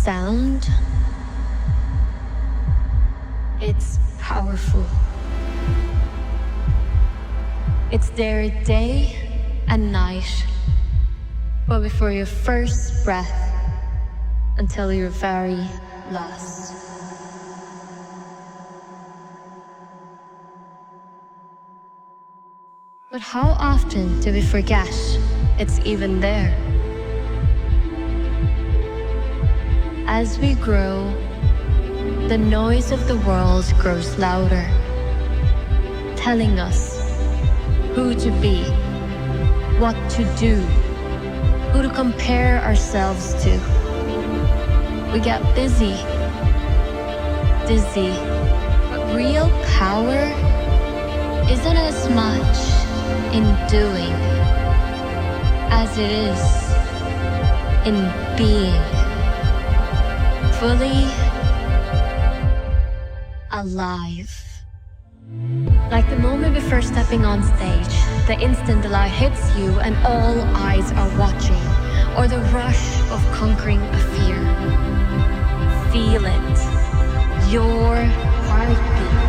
sound, it's powerful. It's there day and night, but before your first breath until your very last. But how often do we forget it's even there? As we grow, the noise of the world grows louder, telling us who to be, what to do, who to compare ourselves to. We get busy, dizzy, but real power isn't as much in doing as it is in being fully alive. Like the moment before stepping on stage, the instant the light hits you and all eyes are watching, or the rush of conquering a fear. Feel it, your heartbeat.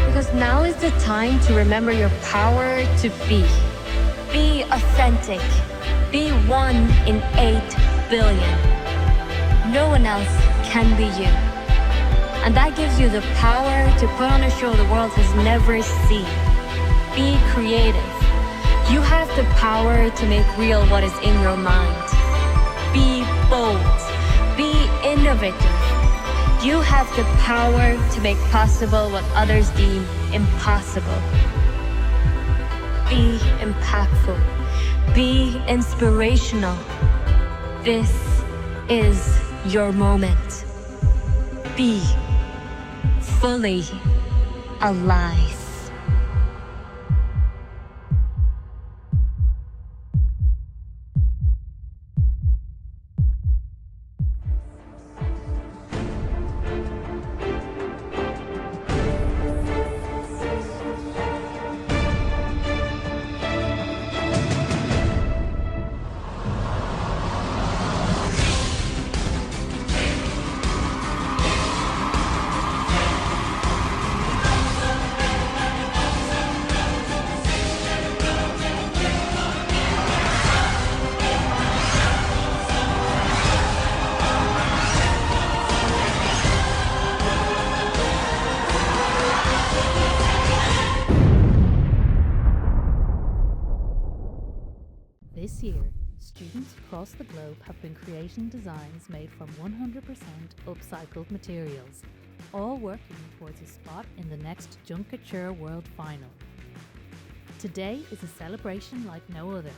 Because now is the time to remember your power to be. Be authentic. Be 1 in 8 billion. No one else can be you. And that gives you the power to put on a show the world has never seen. Be creative. You have the power to make real what is in your mind. Be bold. Be innovative. You have the power to make possible what others deem impossible. Be impactful. Be inspirational. This is your moment. Be fully alive. This year, students across the globe have been creating designs made from 100% upcycled materials, all working towards a spot in the next Junk Kouture World Final. Today is a celebration like no other.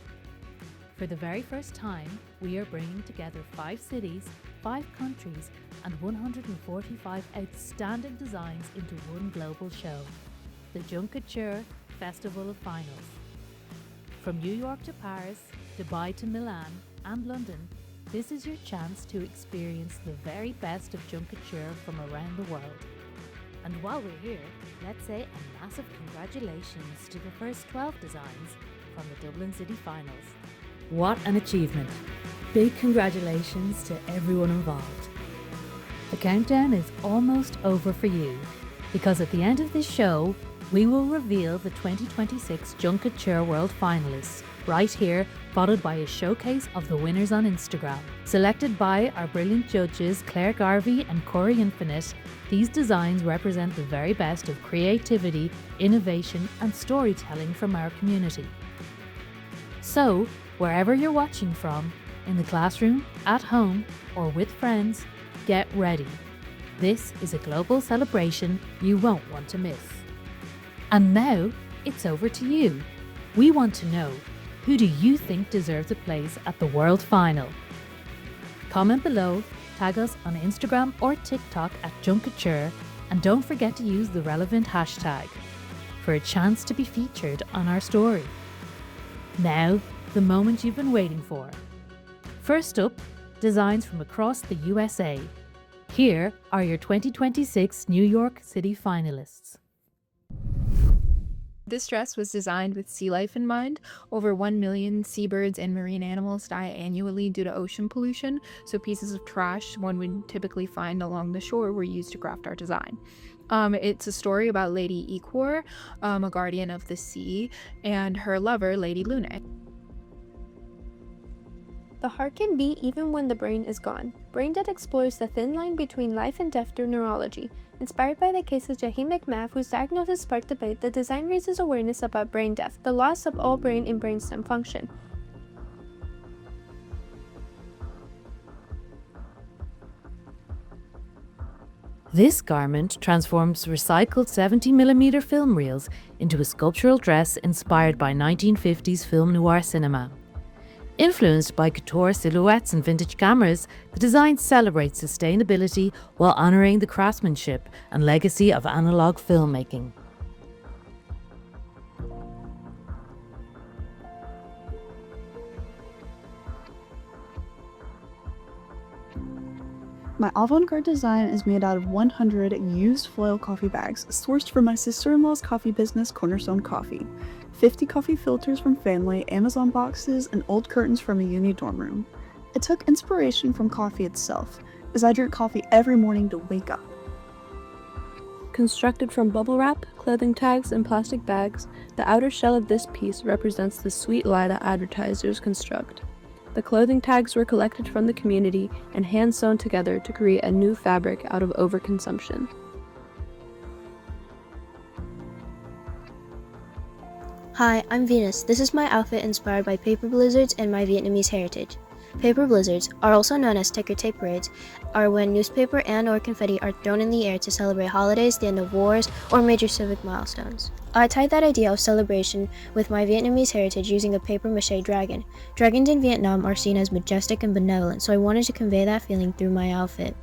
For the very first time, we are bringing together 5 cities, 5 countries, and 145 outstanding designs into one global show, the Junk Kouture Festival of Finals. From New York to Paris, Dubai to Milan, and London, this is your chance to experience the very best of Junk Kouture from around the world. And while we're here, let's say a massive congratulations to the first 12 designs from the Dublin City Finals. What an achievement! Big congratulations to everyone involved. The countdown is almost over for you, because at the end of this show, we will reveal the 2026 Junk Kouture World Finalists, right here, followed by a showcase of the winners on Instagram. Selected by our brilliant judges Claire Garvey and Cory Infinite, these designs represent the very best of creativity, innovation and storytelling from our community. So, wherever you're watching from, in the classroom, at home or with friends, get ready. This is a global celebration you won't want to miss. And now, it's over to you. We want to know, who do you think deserves a place at the World Final? Comment below, tag us on Instagram or TikTok at Junk Kouture, and don't forget to use the relevant hashtag for a chance to be featured on our story. Now, the moment you've been waiting for. First up, designs from across the USA. Here are your 2026 New York City finalists. This dress was designed with sea life in mind. Over 1 million seabirds and marine animals die annually due to ocean pollution, so pieces of trash one would typically find along the shore were used to craft our design. It's a story about Lady Ichor, a guardian of the sea, and her lover, Lady Lune. The heart can beat even when the brain is gone. Braindead explores the thin line between life and death through neurology. Inspired by the case of Jahim McMath, whose diagnosis sparked debate, the design raises awareness about brain death, the loss of all brain and brainstem function. This garment transforms recycled 70mm film reels into a sculptural dress inspired by 1950s film noir cinema. Influenced by couture silhouettes and vintage cameras, the design celebrates sustainability while honouring the craftsmanship and legacy of analogue filmmaking. My avant-garde design is made out of 100 used foil coffee bags sourced from my sister-in-law's coffee business, Cornerstone Coffee, 50 coffee filters from family, Amazon boxes, and old curtains from a uni dorm room. It took inspiration from coffee itself, as I drink coffee every morning to wake up. Constructed from bubble wrap, clothing tags, and plastic bags, the outer shell of this piece represents the sweet lie that advertisers construct. The clothing tags were collected from the community and hand-sewn together to create a new fabric out of overconsumption. Hi, I'm Venus. This is my outfit inspired by paper blizzards and my Vietnamese heritage. Paper blizzards, are also known as ticker tape parades, are when newspaper and/or confetti are thrown in the air to celebrate holidays, the end of wars, or major civic milestones. I tied that idea of celebration with my Vietnamese heritage using a papier-mâché dragon. Dragons in Vietnam are seen as majestic and benevolent, so I wanted to convey that feeling through my outfit.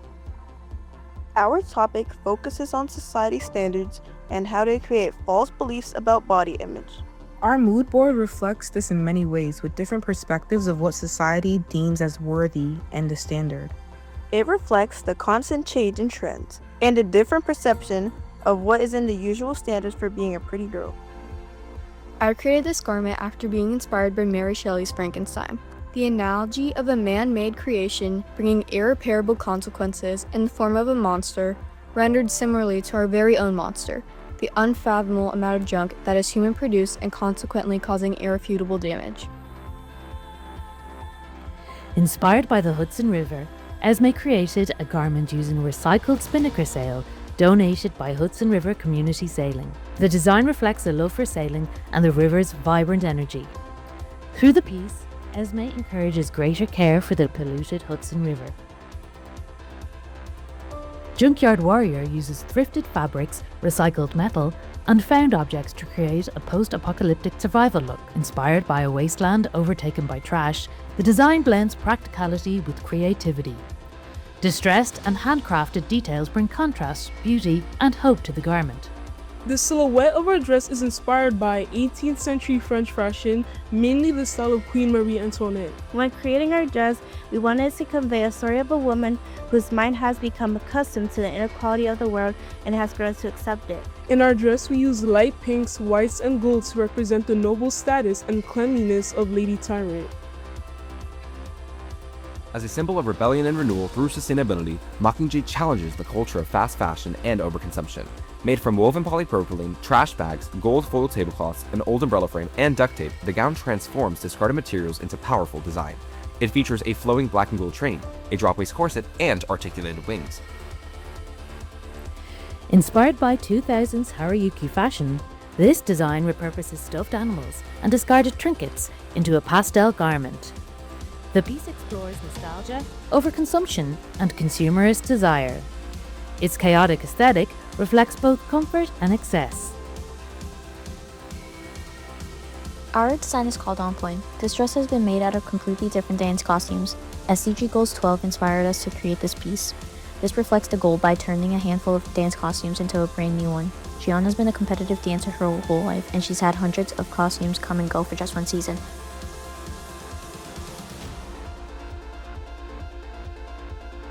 Our topic focuses on society standards and how they create false beliefs about body image. Our mood board reflects this in many ways, with different perspectives of what society deems as worthy and the standard. It reflects the constant change in trends and a different perception of what is in the usual standards for being a pretty girl. I created this garment after being inspired by Mary Shelley's Frankenstein. The analogy of a man-made creation bringing irreparable consequences in the form of a monster, rendered similarly to our very own monster, the unfathomable amount of junk that is human-produced and consequently causing irrefutable damage. Inspired by the Hudson River, Esme created a garment using recycled spinnaker sail donated by Hudson River Community Sailing. The design reflects a love for sailing and the river's vibrant energy. Through the piece, Esme encourages greater care for the polluted Hudson River. Junkyard Warrior uses thrifted fabrics, recycled metal, and found objects to create a post-apocalyptic survival look. Inspired by a wasteland overtaken by trash, the design blends practicality with creativity. Distressed and handcrafted details bring contrast, beauty, and hope to the garment. The silhouette of our dress is inspired by 18th century French fashion, mainly the style of Queen Marie Antoinette. When creating our dress, we wanted to convey a story of a woman whose mind has become accustomed to the inequality of the world and has grown to accept it. In our dress, we use light pinks, whites, and golds to represent the noble status and cleanliness of Lady Tyrant. As a symbol of rebellion and renewal through sustainability, Mockingjay challenges the culture of fast fashion and overconsumption. Made from woven polypropylene, trash bags, gold foil tablecloths, an old umbrella frame, and duct tape, the gown transforms discarded materials into powerful design. It features a flowing black and gold train, a drop-waist corset, and articulated wings. Inspired by 2000s Haruyuki fashion, this design repurposes stuffed animals and discarded trinkets into a pastel garment. The piece explores nostalgia, overconsumption, and consumerist desire. Its chaotic aesthetic reflects both comfort and excess. Our design is called On Point. This dress has been made out of completely different dance costumes. SCG Goals 12 inspired us to create this piece. This reflects the goal by turning a handful of dance costumes into a brand new one. Gion has been a competitive dancer her whole life, and she's had hundreds of costumes come and go for just one season.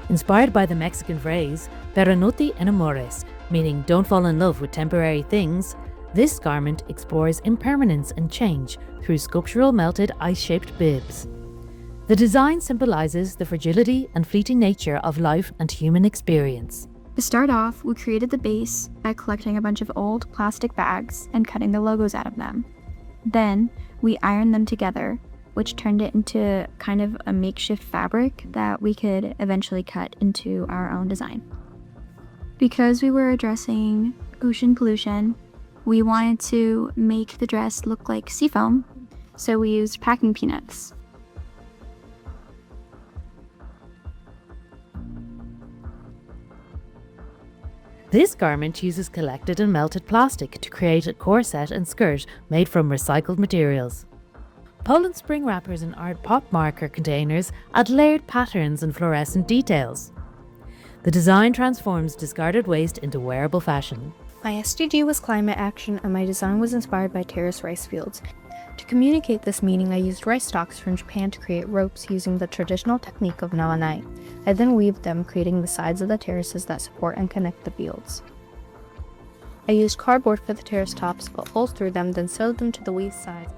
Inspired by the Mexican phrase, "Pero no te enamores," meaning don't fall in love with temporary things, This garment explores impermanence and change through sculptural melted ice-shaped bibs. The design symbolizes the fragility and fleeting nature of life and human experience. To start off, we created the base by collecting a bunch of old plastic bags and cutting the logos out of them. Then, we ironed them together, which turned it into kind of a makeshift fabric that we could eventually cut into our own design. Because we were addressing ocean pollution, we wanted to make the dress look like seafoam, so we used packing peanuts. This garment uses collected and melted plastic to create a corset and skirt made from recycled materials. Poland spring wrappers and art pop marker containers add layered patterns and fluorescent details. The design transforms discarded waste into wearable fashion. My SDG was climate action, and my design was inspired by terraced rice fields. To communicate this meaning, I used rice stalks from Japan to create ropes using the traditional technique of nawanai. I then weaved them, creating the sides of the terraces that support and connect the fields. I used cardboard for the terrace tops, put holes through them, then sewed them to the weave sides.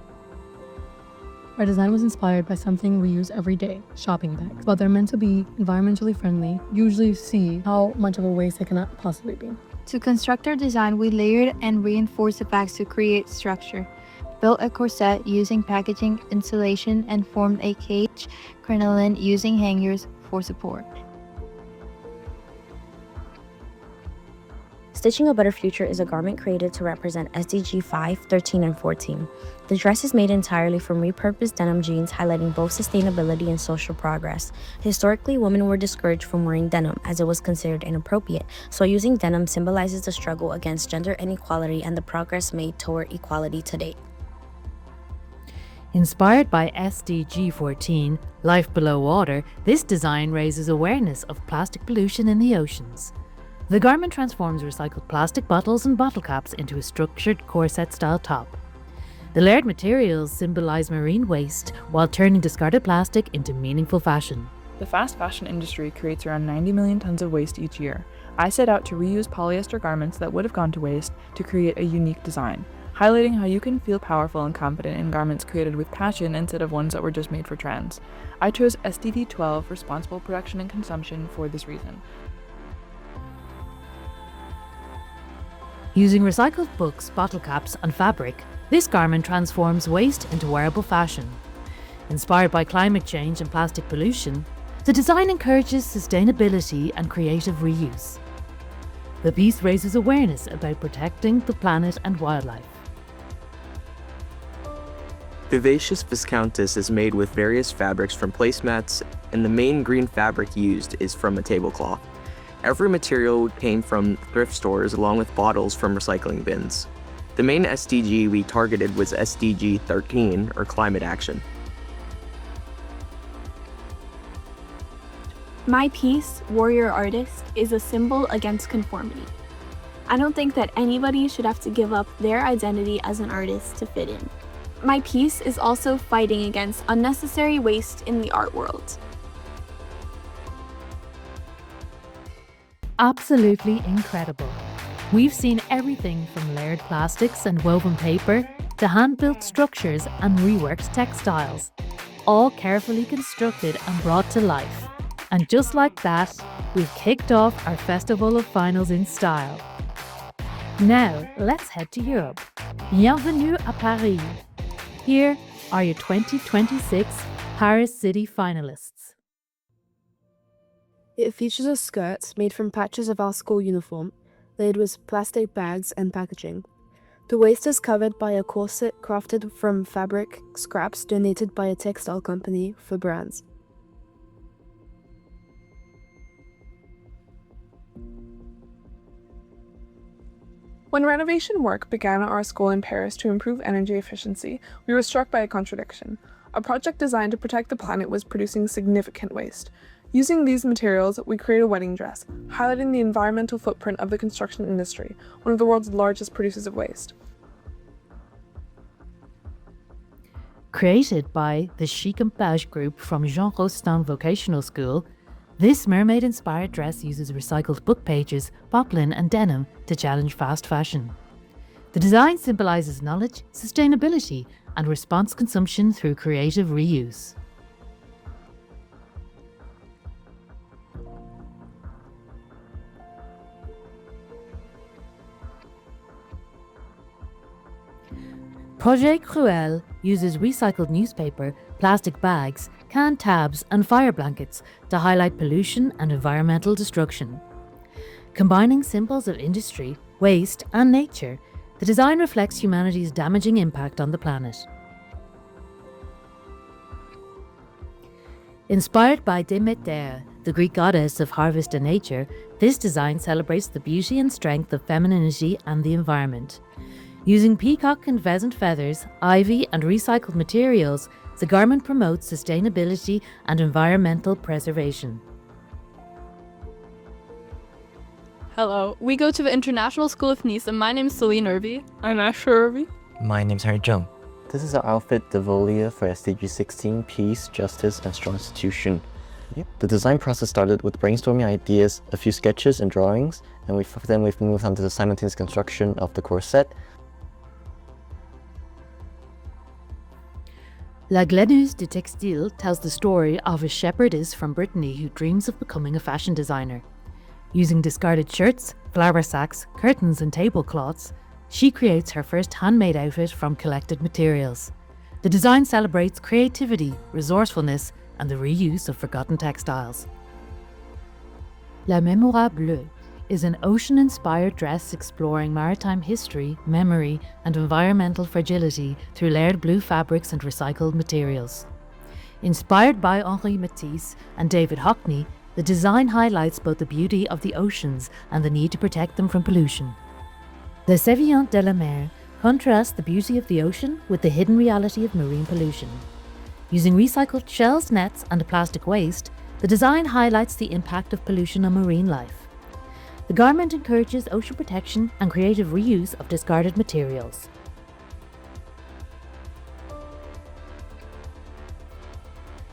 Our design was inspired by something we use every day, shopping bags. While they're meant to be environmentally friendly, you usually see how much of a waste they cannot possibly be. To construct our design, we layered and reinforced the bags to create structure, built a corset using packaging insulation, and formed a cage crinoline using hangers for support. Stitching a Better Future is a garment created to represent SDG 5, 13, and 14. The dress is made entirely from repurposed denim jeans, highlighting both sustainability and social progress. Historically, women were discouraged from wearing denim as it was considered inappropriate, so using denim symbolizes the struggle against gender inequality and the progress made toward equality today. Inspired by SDG 14, Life Below Water, this design raises awareness of plastic pollution in the oceans. The garment transforms recycled plastic bottles and bottle caps into a structured corset-style top. The layered materials symbolize marine waste while turning discarded plastic into meaningful fashion. The fast fashion industry creates around 90 million tons of waste each year. I set out to reuse polyester garments that would have gone to waste to create a unique design, highlighting how you can feel powerful and confident in garments created with passion instead of ones that were just made for trends. I chose SDG 12, responsible production and consumption, for this reason. Using recycled books, bottle caps, and fabric, this garment transforms waste into wearable fashion. Inspired by climate change and plastic pollution, the design encourages sustainability and creative reuse. The piece raises awareness about protecting the planet and wildlife. Vivacious Viscountess is made with various fabrics from placemats, and the main green fabric used is from a tablecloth. Every material came from thrift stores along with bottles from recycling bins. The main SDG we targeted was SDG 13, or climate action. My piece, Warrior Artist, is a symbol against conformity. I don't think that anybody should have to give up their identity as an artist to fit in. My piece is also fighting against unnecessary waste in the art world. Absolutely incredible. We've seen everything from layered plastics and woven paper to hand-built structures and reworked textiles, all carefully constructed and brought to life. And just like that, we've kicked off our Festival of Finals in style. Now, let's head to Europe. Bienvenue à Paris. Here are your 2026 Paris City finalists. It features a skirt made from patches of our school uniform, laid with plastic bags and packaging. The waist is covered by a corset crafted from fabric scraps donated by a textile company for brands. When renovation work began at our school in Paris to improve energy efficiency, we were struck by a contradiction. A project designed to protect the planet was producing significant waste. Using these materials, we created a wedding dress, highlighting the environmental footprint of the construction industry, one of the world's largest producers of waste. Created by the Chic and Page group from Jean Rostand Vocational School, this mermaid-inspired dress uses recycled book pages, poplin and denim to challenge fast fashion. The design symbolizes knowledge, sustainability, and response consumption through creative reuse. Projet Cruel uses recycled newspaper, plastic bags, canned tabs, and fire blankets to highlight pollution and environmental destruction. Combining symbols of industry, waste, and nature, the design reflects humanity's damaging impact on the planet. Inspired by Demeter, the Greek goddess of harvest and nature, this design celebrates the beauty and strength of femininity and the environment. Using peacock and pheasant feathers, ivy, and recycled materials, the garment promotes sustainability and environmental preservation. Hello, we go to the International School of Nice, and my name is Celine Irby. I'm Asher Irby. My name's Harry Jung. This is our outfit Devolia for SDG 16, Peace, Justice, and Strong Institution. The design process started with brainstorming ideas, a few sketches and drawings, and we've moved on to the simultaneous construction of the core set. La Gleneuse de Textile tells the story of a shepherdess from Brittany who dreams of becoming a fashion designer. Using discarded shirts, flour sacks, curtains, and tablecloths, she creates her first handmade outfit from collected materials. The design celebrates creativity, resourcefulness, and the reuse of forgotten textiles. La Mémoire Bleue is an ocean-inspired dress exploring maritime history, memory, and environmental fragility through layered blue fabrics and recycled materials. Inspired by Henri Matisse and David Hockney, the design highlights both the beauty of the oceans and the need to protect them from pollution. Le Sévillante de la Mer contrasts the beauty of the ocean with the hidden reality of marine pollution. Using recycled shells, nets, and plastic waste, the design highlights the impact of pollution on marine life. The garment encourages ocean protection and creative reuse of discarded materials.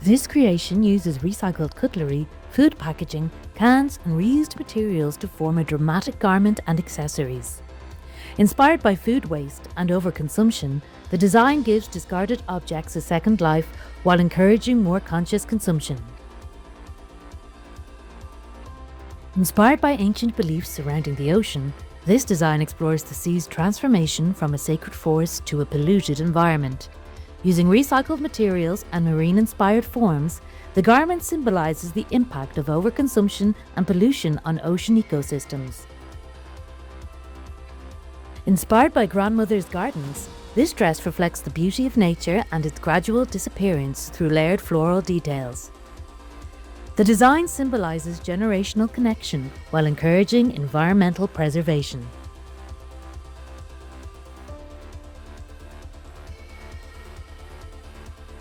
This creation uses recycled cutlery, food packaging, cans, and reused materials to form a dramatic garment and accessories. Inspired by food waste and overconsumption, the design gives discarded objects a second life while encouraging more conscious consumption. Inspired by ancient beliefs surrounding the ocean, this design explores the sea's transformation from a sacred forest to a polluted environment. Using recycled materials and marine-inspired forms, the garment symbolizes the impact of overconsumption and pollution on ocean ecosystems. Inspired by grandmother's gardens, this dress reflects the beauty of nature and its gradual disappearance through layered floral details. The design symbolizes generational connection while encouraging environmental preservation.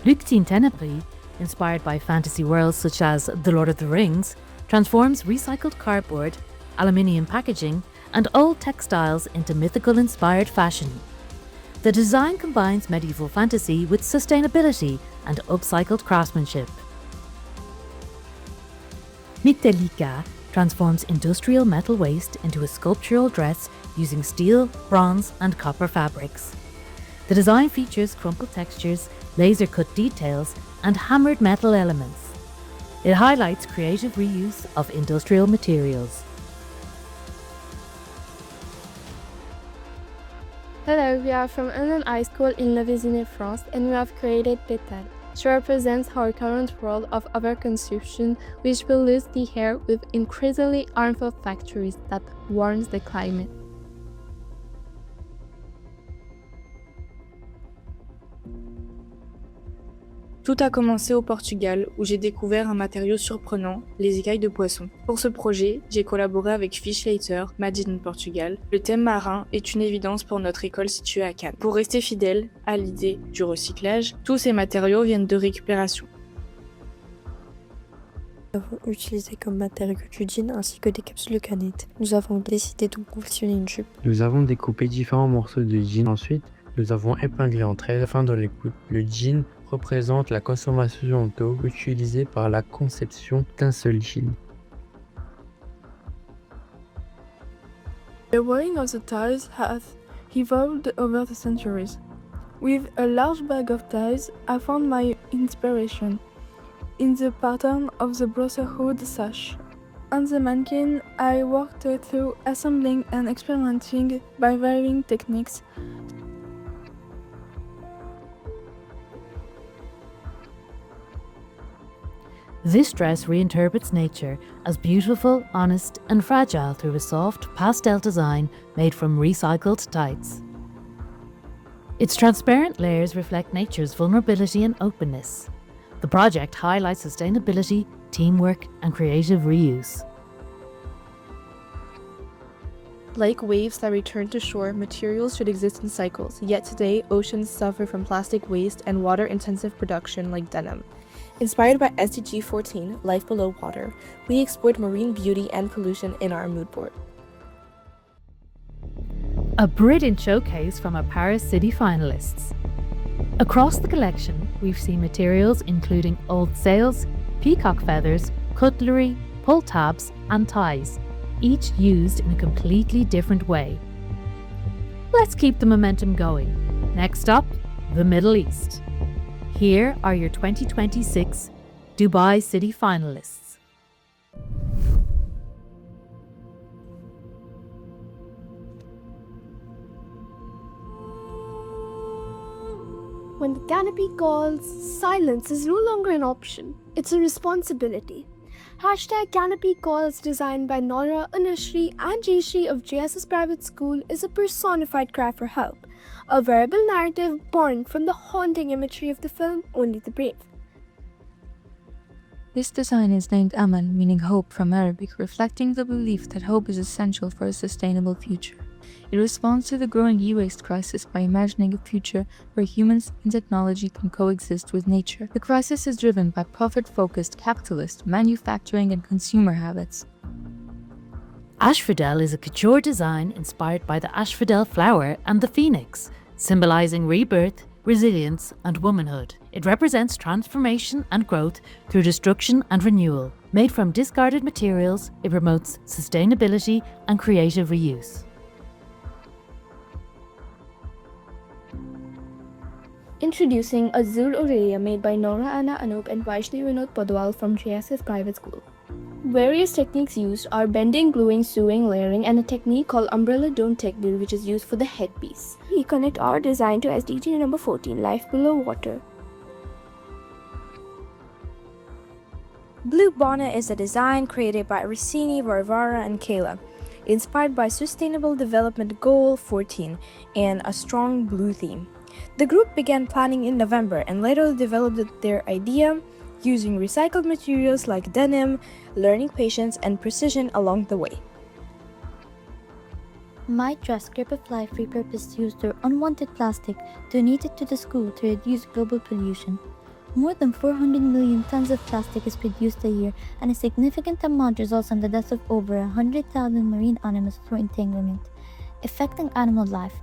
Luctine Ténébris, inspired by fantasy worlds such as The Lord of the Rings, transforms recycled cardboard, aluminium packaging, and old textiles into mythical-inspired fashion. The design combines medieval fantasy with sustainability and upcycled craftsmanship. Mytelica transforms industrial metal waste into a sculptural dress using steel, bronze, and copper fabrics. The design features crumpled textures, laser-cut details, and hammered metal elements. It highlights creative reuse of industrial materials. Hello, we are from London High School in La Vézine, France, and we have created Pétale. She represents our current world of overconsumption, which pollutes the air with increasingly harmful factories that warms the climate. Tout a commencé au Portugal, où j'ai découvert un matériau surprenant, les écailles de poisson. Pour ce projet, j'ai collaboré avec Fishlater, Made in Portugal. Le thème marin est une évidence pour notre école située à Cannes. Pour rester fidèle à l'idée du recyclage, tous ces matériaux viennent de récupération. Nous avons utilisé comme matériau du jean ainsi que des capsules de canettes. Nous avons décidé de confectionner une jupe. Nous avons découpé différents morceaux de jean. Ensuite, nous avons épinglé entre elles afin de les coudre. Le jean représente la consommation d'eau utilisée par la conception d'un seul jean. The wearing of the ties has evolved over the centuries. With a large bag of ties, I found my inspiration in the pattern of the brotherhood sash. On the mannequin, I worked through assembling and experimenting by varying techniques. This dress reinterprets nature as beautiful, honest, and fragile through a soft, pastel design made from recycled tights. Its transparent layers reflect nature's vulnerability and openness. The project highlights sustainability, teamwork, and creative reuse. Like waves that return to shore, materials should exist in cycles, yet today oceans suffer from plastic waste and water-intensive production like denim. Inspired by SDG 14, Life Below Water, we explored marine beauty and pollution in our mood board. A brilliant showcase from our Paris City finalists. Across the collection, we've seen materials including old sails, peacock feathers, cutlery, pull tabs, and ties, each used in a completely different way. Let's keep the momentum going. Next up, the Middle East. Here are your 2026 Dubai City finalists. When the canopy calls, silence is no longer an option, it's a responsibility. #Canopy Calls, designed by Nora, Anushri, and Jayshri of JSS Private School, is a personified cry for help, a wearable narrative born from the haunting imagery of the film Only the Brave. This design is named Amal, meaning hope from Arabic, reflecting the belief that hope is essential for a sustainable future. It responds to the growing e-waste crisis by imagining a future where humans and technology can coexist with nature. The crisis is driven by profit-focused capitalist manufacturing and consumer habits. Asphodel is a couture design inspired by the asphodel flower and the phoenix, symbolizing rebirth, resilience, and womanhood. It represents transformation and growth through destruction and renewal. Made from discarded materials, it promotes sustainability and creative reuse. Introducing Azul Aurelia, made by Nora Anna Anup and Vaishnavi Vinod Podwal from JSS Private School. Various techniques used are bending, gluing, sewing, layering, and a technique called umbrella dome technique, which is used for the headpiece. We connect our design to SDG number 14, Life Below Water. Blue Bonnet is a design created by Rossini, Varvara, and Kayla, inspired by Sustainable Development Goal 14 and a strong blue theme. The group began planning in November and later developed their idea using recycled materials like denim, learning patience and precision along the way. My dress Grip of Life repurposed used their unwanted plastic donated to the school to reduce global pollution. More than 400 million tons of plastic is produced a year, and a significant amount results in the death of over 100,000 marine animals through entanglement, affecting animal life.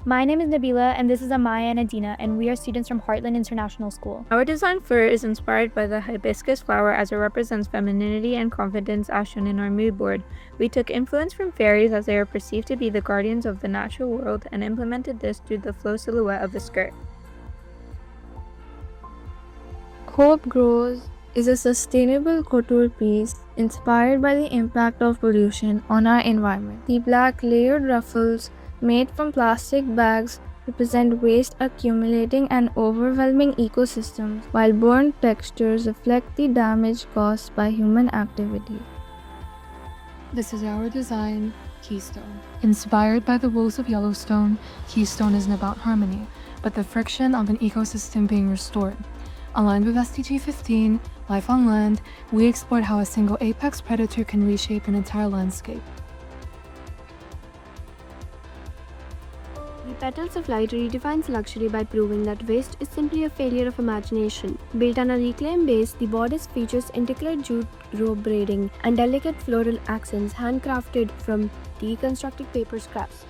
My name is Nabila, and this is Amaya and Adina, and we are students from Heartland International School. Our design fur is inspired by the hibiscus flower as it represents femininity and confidence as shown in our mood board. We took influence from fairies as they are perceived to be the guardians of the natural world and implemented this through the flow silhouette of the skirt. Hope Grows is a sustainable couture piece inspired by the impact of pollution on our environment. The black layered ruffles made from plastic bags represent waste accumulating and overwhelming ecosystems, while burnt textures reflect the damage caused by human activity. This is our design, Keystone. Inspired by the wolves of Yellowstone, Keystone isn't about harmony, but the friction of an ecosystem being restored. Aligned with SDG 15, Life on Land, we explored how a single apex predator can reshape an entire landscape. The Petals of Light redefines luxury by proving that waste is simply a failure of imagination. Built on a reclaimed base, the bodice features intricate jute rope braiding and delicate floral accents handcrafted from deconstructed paper scraps.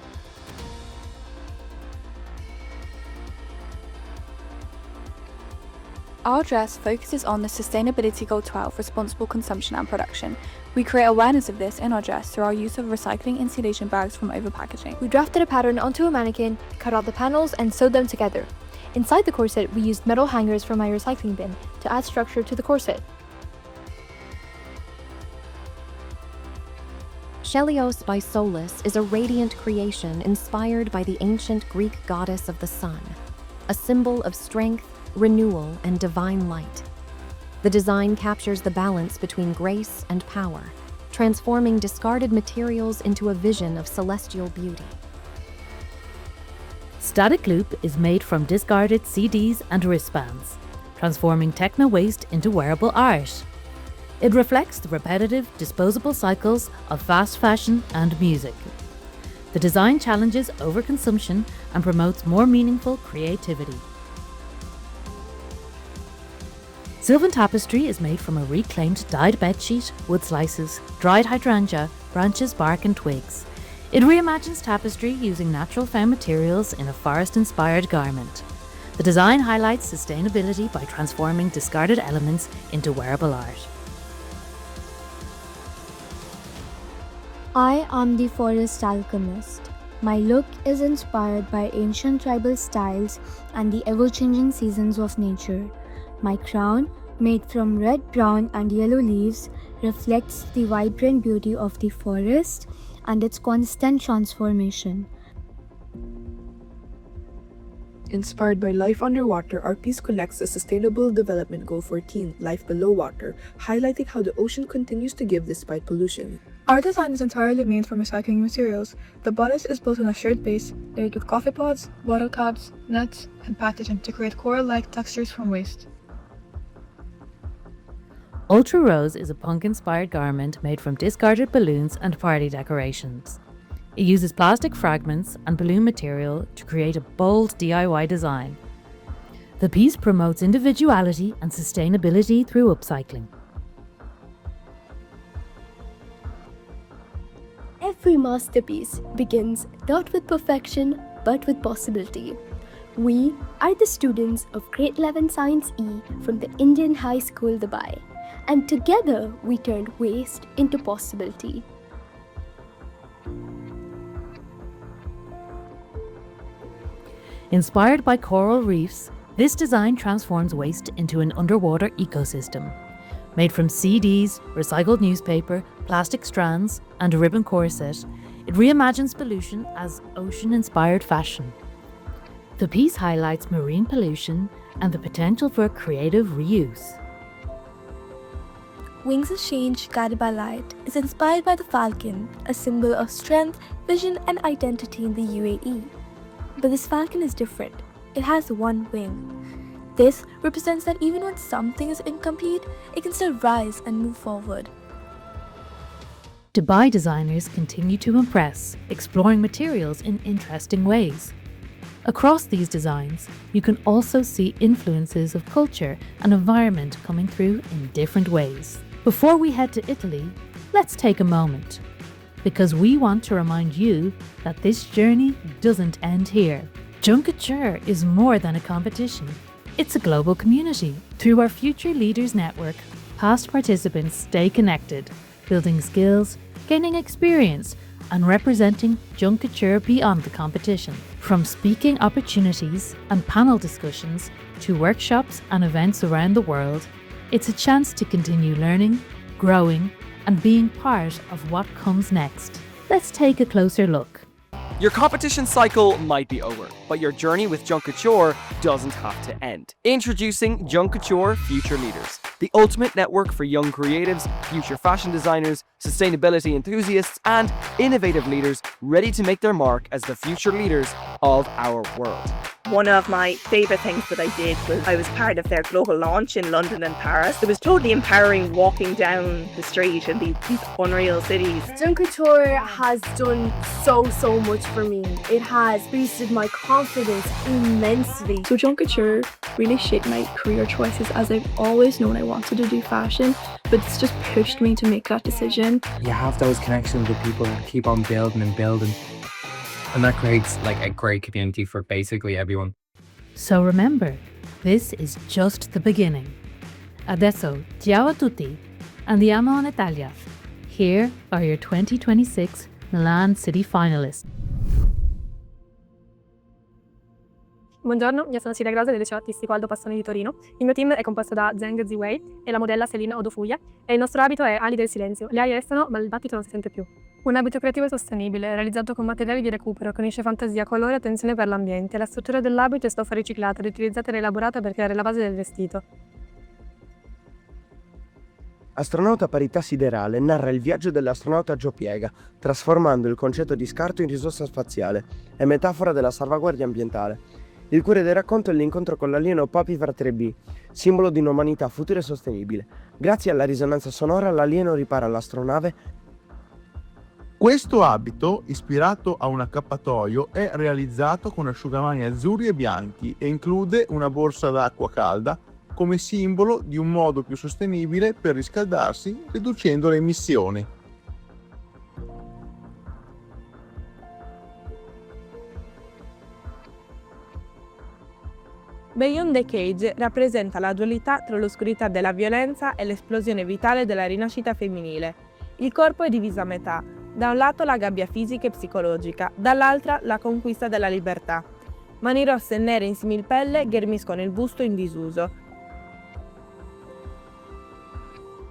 Our dress focuses on the Sustainability Goal 12, responsible consumption and production. We create awareness of this in our dress through our use of recycling insulation bags from Over packaging. We drafted a pattern onto a mannequin, cut out the panels, and sewed them together. Inside the corset, we used metal hangers from my recycling bin to add structure to the corset. Helios by Solus is a radiant creation inspired by the ancient Greek goddess of the sun, a symbol of strength, renewal, and divine light. The design captures the balance between grace and power, transforming discarded materials into a vision of celestial beauty. Static Loop is made from discarded CDs and wristbands, transforming techno waste into wearable art. It reflects the repetitive, disposable cycles of fast fashion and music. The design challenges overconsumption and promotes more meaningful creativity. Sylvan Tapestry is made from a reclaimed dyed bedsheet, wood slices, dried hydrangea, branches, bark and twigs. It reimagines tapestry using natural found materials in a forest-inspired garment. The design highlights sustainability by transforming discarded elements into wearable art. I am the forest alchemist. My look is inspired by ancient tribal styles and the ever-changing seasons of nature. My crown, made from red, brown, and yellow leaves, reflects the vibrant beauty of the forest and its constant transformation. Inspired by life underwater, our piece collects the Sustainable Development Goal 14, Life Below Water, highlighting how the ocean continues to give despite pollution. Our design is entirely made from recycling materials. The bodice is built on a shared base, layered with coffee pods, bottle caps, nuts, and packaging to create coral-like textures from waste. Ultra Rose is a punk-inspired garment made from discarded balloons and party decorations. It uses plastic fragments and balloon material to create a bold DIY design. The piece promotes individuality and sustainability through upcycling. Every masterpiece begins not with perfection but with possibility. We are the students of Grade 11 Science E from the Indian High School, Dubai, and together we turned waste into possibility. Inspired by coral reefs, this design transforms waste into an underwater ecosystem. Made from CDs, recycled newspaper, plastic strands, and a ribbon corset, it reimagines pollution as ocean-inspired fashion. The piece highlights marine pollution and the potential for creative reuse. Wings of Change, Guided by Light is inspired by the falcon, a symbol of strength, vision, and identity in the UAE. But this falcon is different. It has one wing. This represents that even when something is incomplete, it can still rise and move forward. Dubai designers continue to impress, exploring materials in interesting ways. Across these designs, you can also see influences of culture and environment coming through in different ways. Before we head to Italy, let's take a moment, because we want to remind you that this journey doesn't end here. Junk Kouture is more than a competition. It's a global community. Through our Future Leaders Network, past participants stay connected, building skills, gaining experience, and representing Junk Kouture beyond the competition. From speaking opportunities and panel discussions to workshops and events around the world, it's a chance to continue learning, growing, and being part of what comes next. Let's take a closer look. Your competition cycle might be over, but your journey with Junk Kouture doesn't have to end. Introducing Junk Kouture Future Leaders, the ultimate network for young creatives, future fashion designers, sustainability enthusiasts, and innovative leaders ready to make their mark as the future leaders of our world. One of my favourite things that I did was I was part of their global launch in London and Paris. It was totally empowering walking down the street in these unreal cities. Junk Kouture has done so much for me. It has boosted my confidence immensely. So Junk Kouture really shaped my career choices, as I've always known I wanted to do fashion, but it's just pushed me to make that decision. You have those connections with people that keep on building and building. And that creates like a great community for basically everyone. So remember, this is just the beginning. Adesso, ciao a tutti, andiamo in Italia. Here are your 2026 Milan City Finalists. Buongiorno, io sono Silvia Grosa del liceo artistico Aldo Passoni di Torino. Il mio team è composto da Zheng Ziwei e la modella Céline Odofuya e il nostro abito è Ali del silenzio. Le ali restano, ma il battito non si sente più. Un abito creativo e sostenibile, realizzato con materiali di recupero, che unisce fantasia, colore e attenzione per l'ambiente. La struttura dell'abito è stoffa riciclata, riutilizzata e rielaborata per creare la base del vestito. Astronauta parità siderale narra il viaggio dell'astronauta Joe Piega, trasformando il concetto di scarto in risorsa spaziale e metafora della salvaguardia ambientale. Il cuore del racconto è l'incontro con l'alieno Papivra 3B, simbolo di un'umanità futura e sostenibile. Grazie alla risonanza sonora l'alieno ripara l'astronave. Questo abito, ispirato a un accappatoio, è realizzato con asciugamani azzurri e bianchi e include una borsa d'acqua calda come simbolo di un modo più sostenibile per riscaldarsi, riducendo le emissioni. Beyond the Cage rappresenta la dualità tra l'oscurità della violenza e l'esplosione vitale della rinascita femminile. Il corpo è diviso a metà, da un lato la gabbia fisica e psicologica, dall'altra la conquista della libertà. Mani rosse e nere in similpelle ghermiscono il busto in disuso.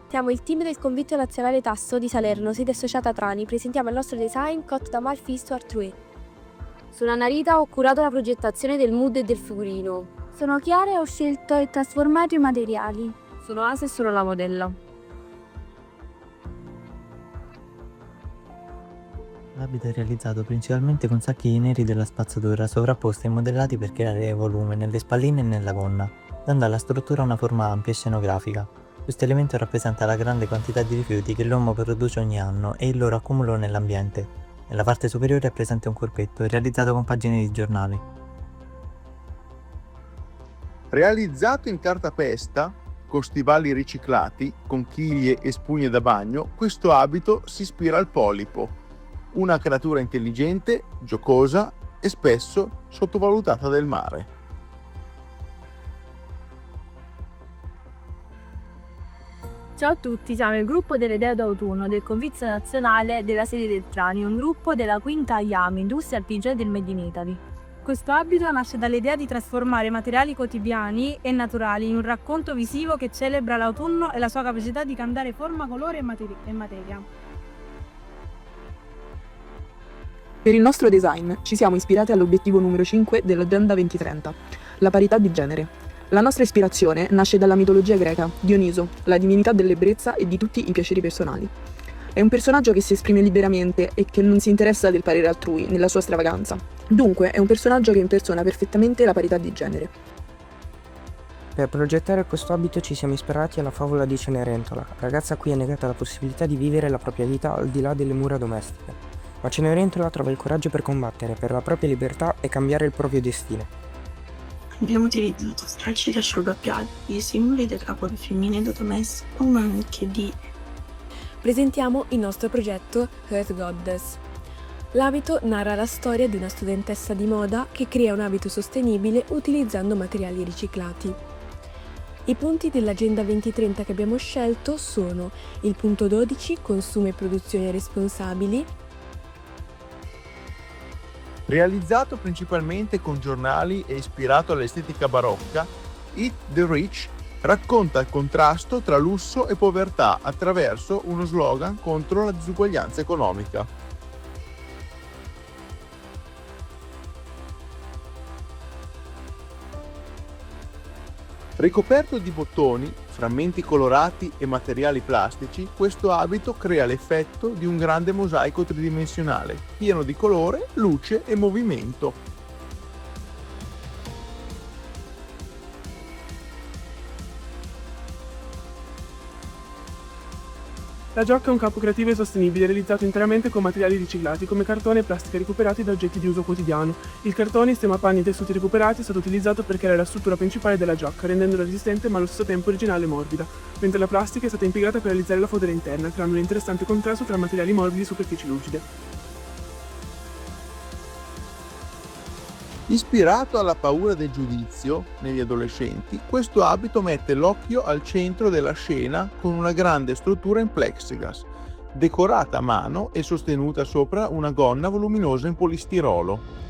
Siamo il team del Convitto Nazionale Tasso di Salerno, sede associata a Trani. Presentiamo il nostro design Cotte da Malfisto Artrue. Sono Annarita, ho curato la progettazione del mood e del figurino. Sono Chiara e ho scelto e trasformato i materiali. Sono Asa e sono la modella. L'abito è realizzato principalmente con sacchi neri della spazzatura sovrapposti e modellati per creare volume nelle spalline e nella gonna, dando alla struttura una forma ampia e scenografica. Questo elemento rappresenta la grande quantità di rifiuti che l'uomo produce ogni anno e il loro accumulo nell'ambiente. Nella parte superiore è presente un corpetto realizzato con pagine di giornali. Realizzato in cartapesta, con stivali riciclati, conchiglie e spugne da bagno, questo abito si ispira al polipo, una creatura intelligente, giocosa e spesso sottovalutata del mare. Ciao a tutti, siamo il gruppo delle Deo d'autunno del Convizio Nazionale della sede del Trani, un gruppo della quinta Ayami, industria artigiana del Made in Italy. Questo abito nasce dall'idea di trasformare materiali quotidiani e naturali in un racconto visivo che celebra l'autunno e la sua capacità di cambiare forma, colore e materia. Per il nostro design ci siamo ispirati all'obiettivo numero 5 dell'Agenda 2030, la parità di genere. La nostra ispirazione nasce dalla mitologia greca, Dioniso, la divinità dell'ebbrezza e di tutti i piaceri personali. È un personaggio che si esprime liberamente e che non si interessa del parere altrui, nella sua stravaganza. Dunque, è un personaggio che impersona perfettamente la parità di genere. Per progettare questo abito ci siamo ispirati alla favola di Cenerentola, ragazza a cui è negata la possibilità di vivere la propria vita al di là delle mura domestiche. Ma Cenerentola trova il coraggio per combattere per la propria libertà e cambiare il proprio destino. Abbiamo utilizzato stracci di asciugapiatti, simboli del capo femminile domestico, ma anche di... Presentiamo il nostro progetto Earth Goddess. L'abito narra la storia di una studentessa di moda che crea un abito sostenibile utilizzando materiali riciclati. I punti dell'Agenda 2030 che abbiamo scelto sono il punto 12, consumo e produzione responsabili. Realizzato principalmente con giornali e ispirato all'estetica barocca, Eat the Rich racconta il contrasto tra lusso e povertà attraverso uno slogan contro la disuguaglianza economica. Ricoperto di bottoni, frammenti colorati e materiali plastici, questo abito crea l'effetto di un grande mosaico tridimensionale, pieno di colore, luce e movimento. La giacca è un capo creativo e sostenibile realizzato interamente con materiali riciclati come cartone e plastica recuperati da oggetti di uso quotidiano. Il cartone, insieme a panni e tessuti recuperati, è stato utilizzato per creare la struttura principale della giacca, rendendola resistente ma allo stesso tempo originale e morbida, mentre la plastica è stata impiegata per realizzare la fodera interna, creando un interessante contrasto tra materiali morbidi e superfici lucide. Ispirato alla paura del giudizio negli adolescenti, questo abito mette l'occhio al centro della scena con una grande struttura in plexiglass, decorata a mano e sostenuta sopra una gonna voluminosa in polistirolo.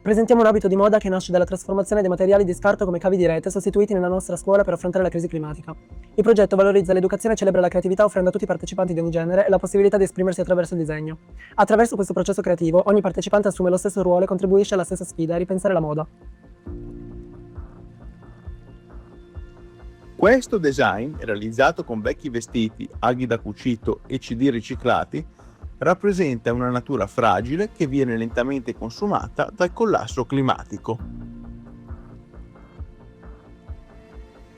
Presentiamo un abito di moda che nasce dalla trasformazione dei materiali di scarto come cavi di rete sostituiti nella nostra scuola per affrontare la crisi climatica. Il progetto valorizza l'educazione e celebra la creatività offrendo a tutti i partecipanti di ogni genere la possibilità di esprimersi attraverso il disegno. Attraverso questo processo creativo, ogni partecipante assume lo stesso ruolo e contribuisce alla stessa sfida, a ripensare la moda. Questo design, realizzato con vecchi vestiti, aghi da cucito e CD riciclati, rappresenta una natura fragile che viene lentamente consumata dal collasso climatico.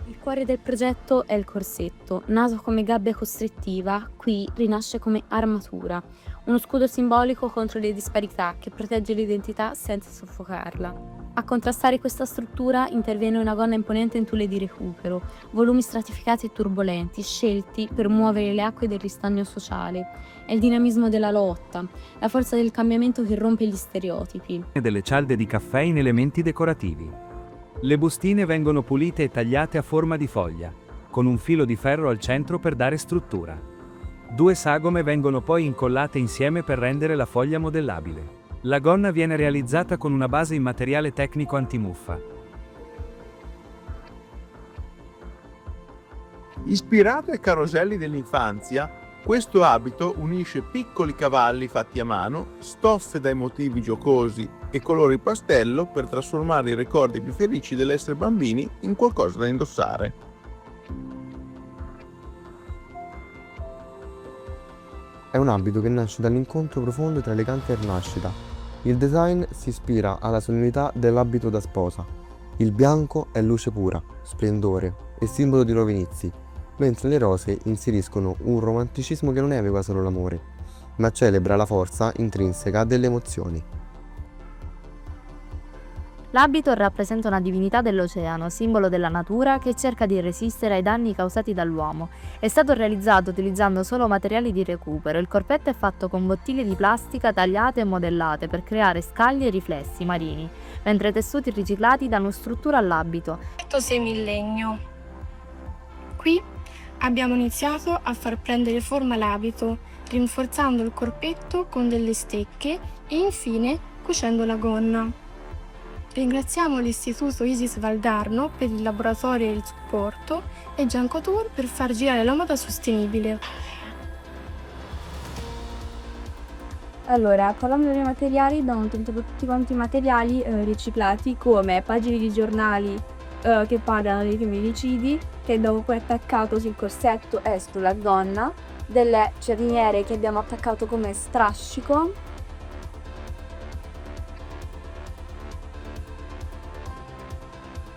Il cuore del progetto è il corsetto, nato come gabbia costrittiva, qui rinasce come armatura, uno scudo simbolico contro le disparità che protegge l'identità senza soffocarla. A contrastare questa struttura interviene una gonna imponente in tulle di recupero, volumi stratificati e turbolenti, scelti per muovere le acque del ristagno sociale. È il dinamismo della lotta, la forza del cambiamento che rompe gli stereotipi. Delle cialde di caffè in elementi decorativi. Le bustine vengono pulite e tagliate a forma di foglia, con un filo di ferro al centro per dare struttura. 2 sagome vengono poi incollate insieme per rendere la foglia modellabile. La gonna viene realizzata con una base in materiale tecnico antimuffa. Ispirato ai caroselli dell'infanzia, questo abito unisce piccoli cavalli fatti a mano, stoffe dai motivi giocosi e colori pastello per trasformare i ricordi più felici dell'essere bambini in qualcosa da indossare. È un abito che nasce dall'incontro profondo tra eleganza e rinascita. Il design si ispira alla sonorità dell'abito da sposa. Il bianco è luce pura, splendore e simbolo di nuovi inizi, mentre le rose inseriscono un romanticismo che non evoca solo l'amore, ma celebra la forza intrinseca delle emozioni. L'abito rappresenta una divinità dell'oceano, simbolo della natura che cerca di resistere ai danni causati dall'uomo. È stato realizzato utilizzando solo materiali di recupero. Il corpetto è fatto con bottiglie di plastica tagliate e modellate per creare scaglie e riflessi marini, mentre i tessuti riciclati danno struttura all'abito. Semilegno. Qui abbiamo iniziato a far prendere forma l'abito, rinforzando il corpetto con delle stecche e infine cucendo la gonna. Ringraziamo l'Istituto Isis Valdarno per il laboratorio e il supporto e Junk Kouture per far girare la moda sostenibile. Allora, parlando dei materiali, abbiamo utilizzato tutti quanti i materiali riciclati come pagine di giornali che parlano dei femminicidi, che abbiamo poi attaccato sul corsetto e sulla gonna, delle cerniere che abbiamo attaccato come strascico.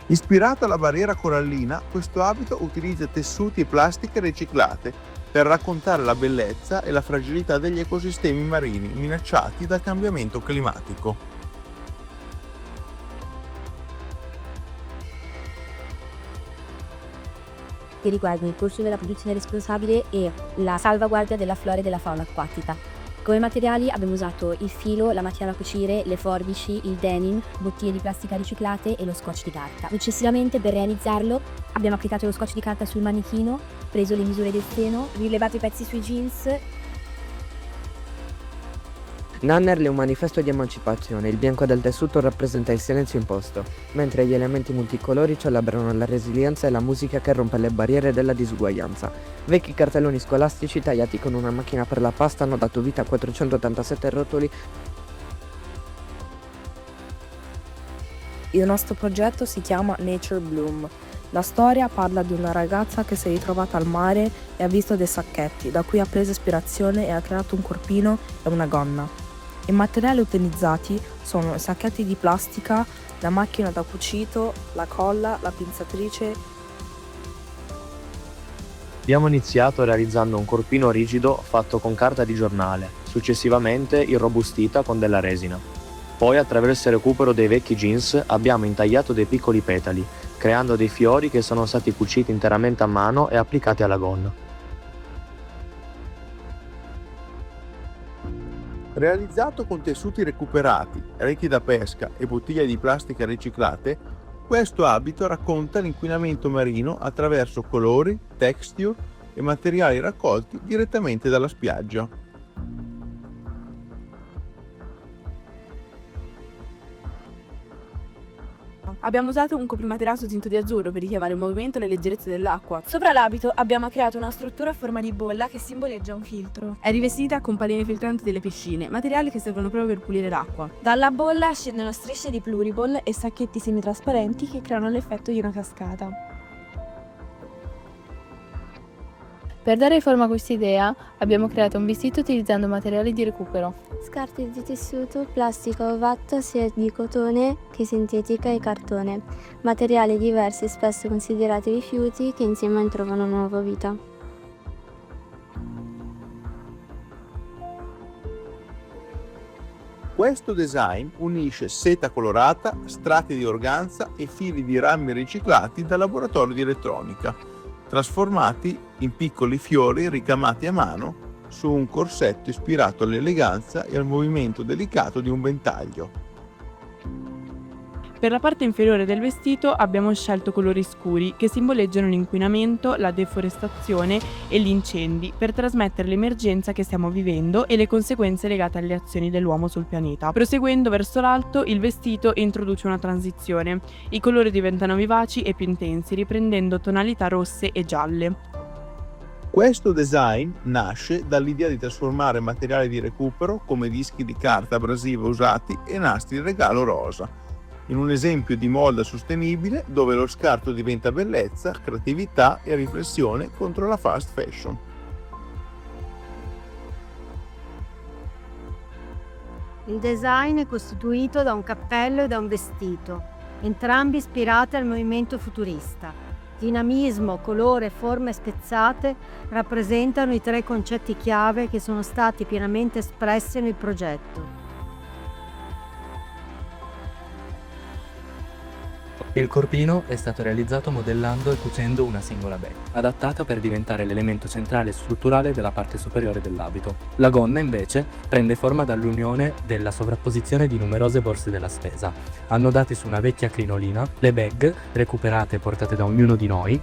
Ispirato alla barriera corallina, questo abito utilizza tessuti e plastiche riciclate per raccontare la bellezza e la fragilità degli ecosistemi marini minacciati dal cambiamento climatico. Che riguardano il corso della produzione responsabile e la salvaguardia della flora e della fauna acquatica. Come materiali abbiamo usato il filo, la macchina da cucire, le forbici, il denim, bottiglie di plastica riciclate e lo scotch di carta. Successivamente, per realizzarlo, abbiamo applicato lo scotch di carta sul manichino, preso le misure del seno, rilevato i pezzi sui jeans. Nannerl è un manifesto di emancipazione, il bianco del tessuto rappresenta il silenzio imposto, mentre gli elementi multicolori celebrano la resilienza e la musica che rompe le barriere della disuguaglianza. Vecchi cartelloni scolastici tagliati con una macchina per la pasta hanno dato vita a 487 rotoli. Il nostro progetto si chiama Nature Bloom. La storia parla di una ragazza che si è ritrovata al mare e ha visto dei sacchetti, da cui ha preso ispirazione e ha creato un corpino e una gonna. I materiali utilizzati sono i sacchetti di plastica, la macchina da cucito, la colla, la pinzatrice. Abbiamo iniziato realizzando un corpino rigido fatto con carta di giornale, successivamente irrobustita con della resina. Poi, attraverso il recupero dei vecchi jeans, abbiamo intagliato dei piccoli petali, creando dei fiori che sono stati cuciti interamente a mano e applicati alla gonna. Realizzato con tessuti recuperati, reti da pesca e bottiglie di plastica riciclate, questo abito racconta l'inquinamento marino attraverso colori, texture e materiali raccolti direttamente dalla spiaggia. Abbiamo usato un coprimaterasco tinto di azzurro per richiamare il movimento e le leggerezze dell'acqua. Sopra l'abito abbiamo creato una struttura a forma di bolla che simboleggia un filtro. È rivestita con palline filtranti delle piscine, materiali che servono proprio per pulire l'acqua. Dalla bolla scendono strisce di pluriball e sacchetti semitrasparenti che creano l'effetto di una cascata. Per dare forma a questa idea abbiamo creato un vestito utilizzando materiali di recupero. Scarpe di tessuto, plastica ovatta sia di cotone che sintetica e cartone, materiali diversi spesso considerati rifiuti che insieme trovano nuova vita. Questo design unisce seta colorata, strati di organza e fili di rami riciclati dal laboratorio di elettronica, trasformati in piccoli fiori ricamati a mano su un corsetto ispirato all'eleganza e al movimento delicato di un ventaglio. Per la parte inferiore del vestito abbiamo scelto colori scuri che simboleggiano l'inquinamento, la deforestazione e gli incendi per trasmettere l'emergenza che stiamo vivendo e le conseguenze legate alle azioni dell'uomo sul pianeta. Proseguendo verso l'alto, il vestito introduce una transizione. I colori diventano vivaci e più intensi, riprendendo tonalità rosse e gialle. Questo design nasce dall'idea di trasformare materiali di recupero come dischi di carta abrasiva usati e nastri di regalo rosa, in un esempio di moda sostenibile dove lo scarto diventa bellezza, creatività e riflessione contro la fast fashion. Il design è costituito da un cappello e da un vestito, entrambi ispirati al movimento futurista. Dinamismo, colore, forme spezzate rappresentano i tre concetti chiave che sono stati pienamente espressi nel progetto. Il corpino è stato realizzato modellando e cucendo una singola bag, adattata per diventare l'elemento centrale e strutturale della parte superiore dell'abito. La gonna, invece, prende forma dall'unione della sovrapposizione di numerose borse della spesa, annodate su una vecchia crinolina, le bag, recuperate e portate da ognuno di noi.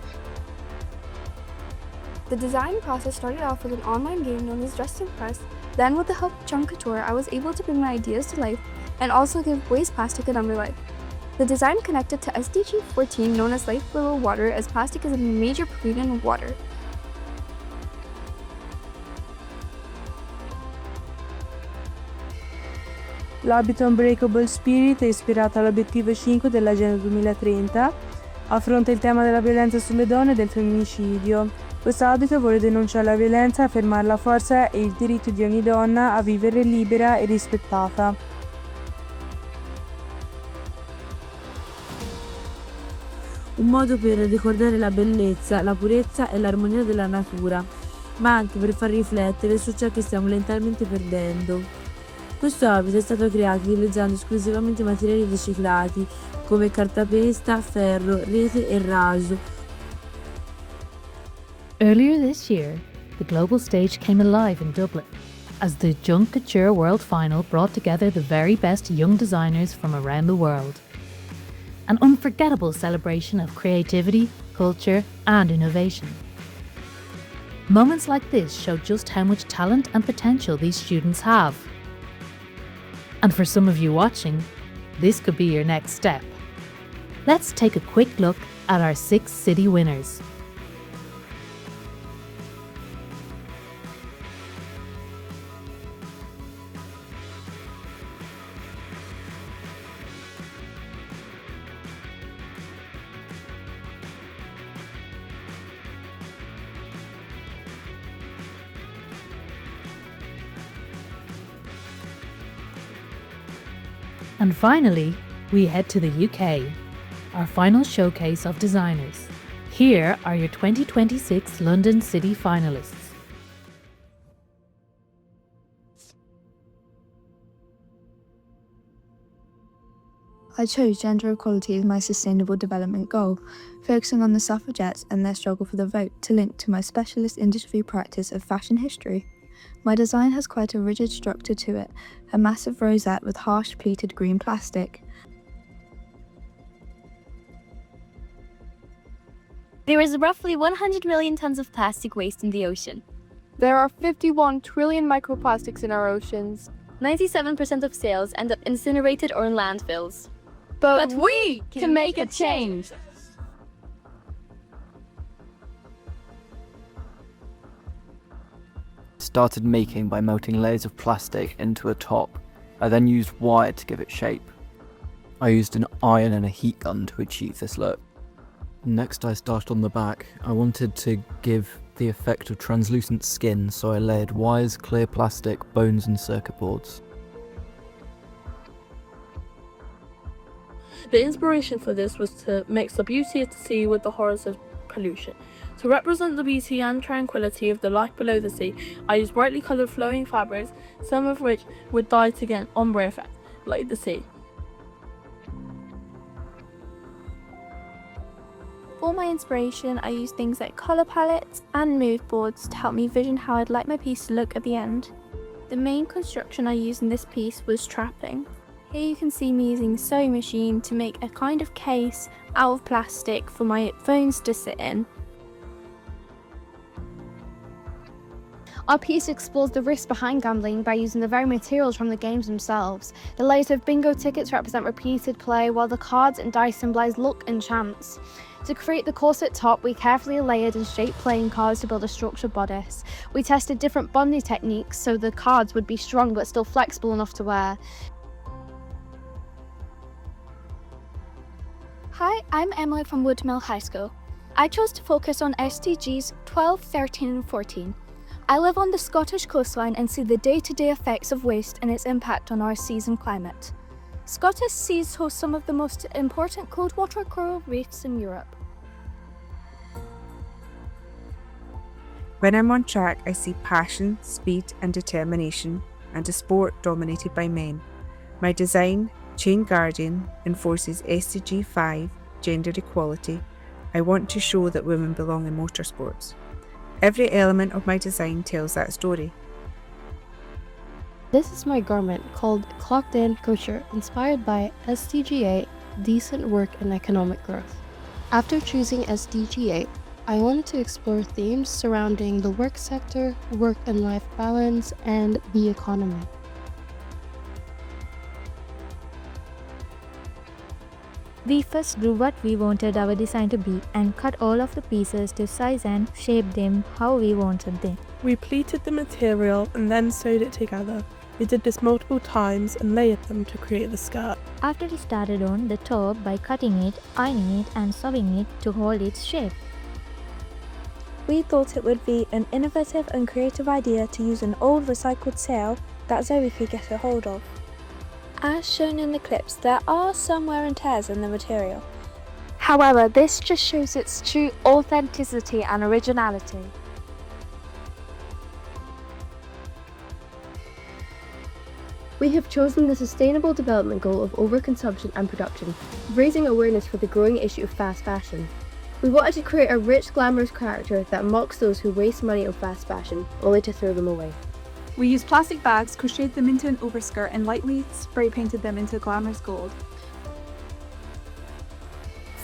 The design process started off with an online game known as Dress to Impress. Then, with the help of Junk Kouture, I was able to bring my ideas to life and also give waste plastic another life. The design connected to SDG 14, known as Life Below Water, as plastic is a major pollutant of water. L'abito Unbreakable Spirit è ispirato all'obiettivo 5 dell'Agenda 2030, affronta il tema della violenza sulle donne e del femminicidio. Questo abito vuole denunciare la violenza, affermare la forza e il diritto di ogni donna a vivere libera e rispettata. Un modo per ricordare la bellezza, la purezza e l'armonia della natura, ma anche per far riflettere su ciò che stiamo lentamente perdendo. Questo abito è stato creato utilizzando esclusivamente materiali riciclati come cartapesta, ferro, rete e raso. Earlier this year, the global stage came alive in Dublin as the Junk Kouture World Final brought together the very best young designers from around the world. An unforgettable celebration of creativity, culture, and innovation. Moments like this show just how much talent and potential these students have. And for some of you watching, this could be your next step. Let's take a quick look at our 6 city winners. And finally, we head to the UK, our final showcase of designers. Here are your 2026 London City finalists. I chose gender equality as my sustainable development goal, focusing on the suffragettes and their struggle for the vote to link to my specialist industry practice of fashion history. My design has quite a rigid structure to it, a massive rosette with harsh pleated green plastic. There is roughly 100 million tons of plastic waste in the ocean. There are 51 trillion microplastics in our oceans. 97% of sales end up incinerated or in landfills. But we can make a change. Started making by melting layers of plastic into a top. I then used wire to give it shape. I used an iron and a heat gun to achieve this look. Next I started on the back. I wanted to give the effect of translucent skin, so I layered wires, clear plastic, bones and circuit boards. The inspiration for this was to mix the beauty of the sea with the horrors of pollution. To represent the beauty and tranquility of the life below the sea, I used brightly coloured flowing fabrics, some of which were dyed to get an ombre effect, like the sea. For my inspiration, I used things like colour palettes and mood boards to help me vision how I'd like my piece to look at the end. The main construction I used in this piece was trapping. Here you can see me using a sewing machine to make a kind of case out of plastic for my phones to sit in. Our piece explores the risks behind gambling by using the very materials from the games themselves. The layers of bingo tickets represent repeated play, while the cards and dice symbolise luck and chance. To create the corset top, we carefully layered and shaped playing cards to build a structured bodice. We tested different bonding techniques so the cards would be strong but still flexible enough to wear. Hi, I'm Emily from Woodmill High School. I chose to focus on SDGs 12, 13 and 14. I live on the Scottish coastline and see the day-to-day effects of waste and its impact on our seas and climate. Scottish seas host some of the most important cold water coral reefs in Europe. When I'm on track, I see passion, speed and determination, and a sport dominated by men. My design, Chain Guardian, enforces SDG 5, gender equality. I want to show that women belong in motorsports. Every element of my design tells that story. This is my garment called Clocked In Kouture, inspired by SDG 8, Decent Work and Economic Growth. After choosing SDG 8, I wanted to explore themes surrounding the work sector, work and life balance, and the economy. We first drew what we wanted our design to be and cut all of the pieces to size and shaped them how we wanted them. We pleated the material and then sewed it together. We did this multiple times and layered them to create the skirt. After we started on the top by cutting it, ironing it and sewing it to hold its shape. We thought it would be an innovative and creative idea to use an old recycled sail that Zoe could get a hold of. As shown in the clips, there are some wear and tears in the material. However, this just shows its true authenticity and originality. We have chosen the Sustainable Development Goal of overconsumption and production, raising awareness for the growing issue of fast fashion. We wanted to create a rich, glamorous character that mocks those who waste money on fast fashion, only to throw them away. We used plastic bags, crocheted them into an overskirt and lightly spray painted them into glamorous gold.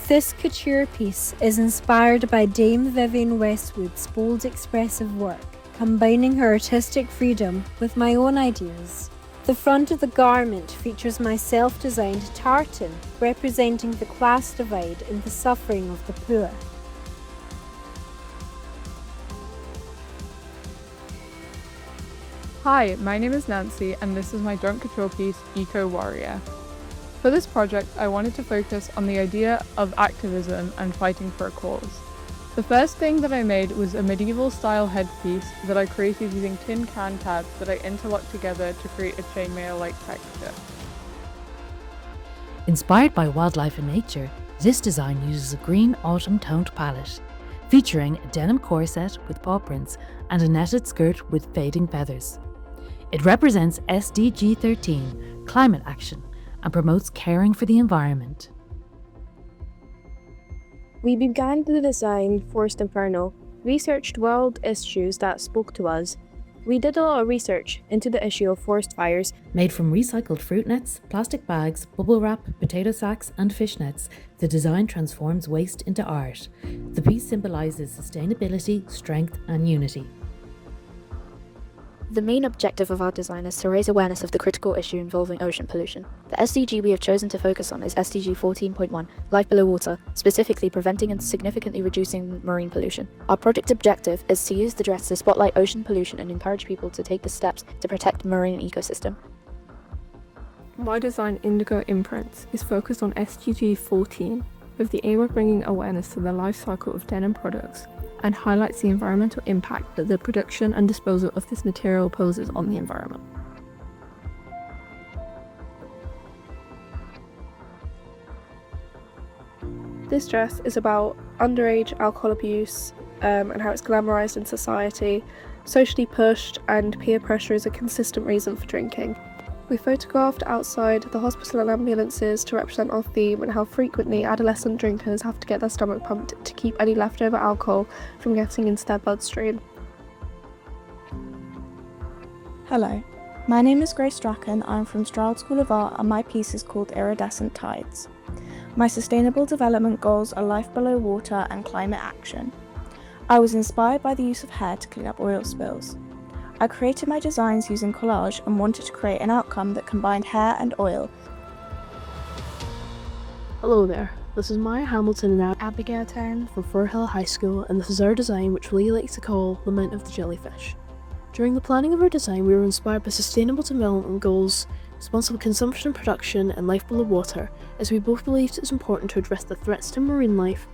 This couture piece is inspired by Dame Vivienne Westwood's bold, expressive work, combining her artistic freedom with my own ideas. The front of the garment features my self-designed tartan, representing the class divide and the suffering of the poor. Hi, my name is Nancy and this is my Junk Kouture piece, Eco Warrior. For this project, I wanted to focus on the idea of activism and fighting for a cause. The first thing that I made was a medieval style headpiece that I created using tin can tabs that I interlocked together to create a chainmail-like texture. Inspired by wildlife and nature, this design uses a green autumn toned palette, featuring a denim corset with paw prints and a netted skirt with fading feathers. It represents SDG 13, climate action, and promotes caring for the environment. We began the design Forest Inferno, researched world issues that spoke to us, We did a lot of research into the issue of forest fires. Made from recycled fruit nets, plastic bags, bubble wrap, potato sacks, and fish nets, the design transforms waste into art. The piece symbolises sustainability, strength, and unity. The main objective of our design is to raise awareness of the critical issue involving ocean pollution. The SDG we have chosen to focus on is SDG 14.1, Life Below Water, specifically preventing and significantly reducing marine pollution. Our project objective is to use the dress to spotlight ocean pollution and encourage people to take the steps to protect the marine ecosystem. My design, Indigo Imprints, is focused on SDG 14 with the aim of bringing awareness to the life cycle of denim products and highlights the environmental impact that the production and disposal of this material poses on the environment. This dress is about underage alcohol abuse and how it's glamorized in society, socially pushed, and peer pressure is a consistent reason for drinking. We photographed outside the hospital and ambulances to represent our theme and how frequently adolescent drinkers have to get their stomach pumped to keep any leftover alcohol from getting into their bloodstream. Hello, my name is Grace Strachan. I'm from Stroud School of Art and my piece is called Iridescent Tides. My sustainable development goals are life below water and climate action. I was inspired by the use of hair to clean up oil spills. I created my designs using collage and wanted to create an outcome that combined hair and oil. Hello there, this is Maya Hamilton and Abigail Tarn from Fir Hill High School, and this is our design, which we like to call Lament of the Jellyfish. During the planning of our design, we were inspired by sustainable development goals, responsible consumption and production, and life below water, as we both believed it was important to address the threats to marine life.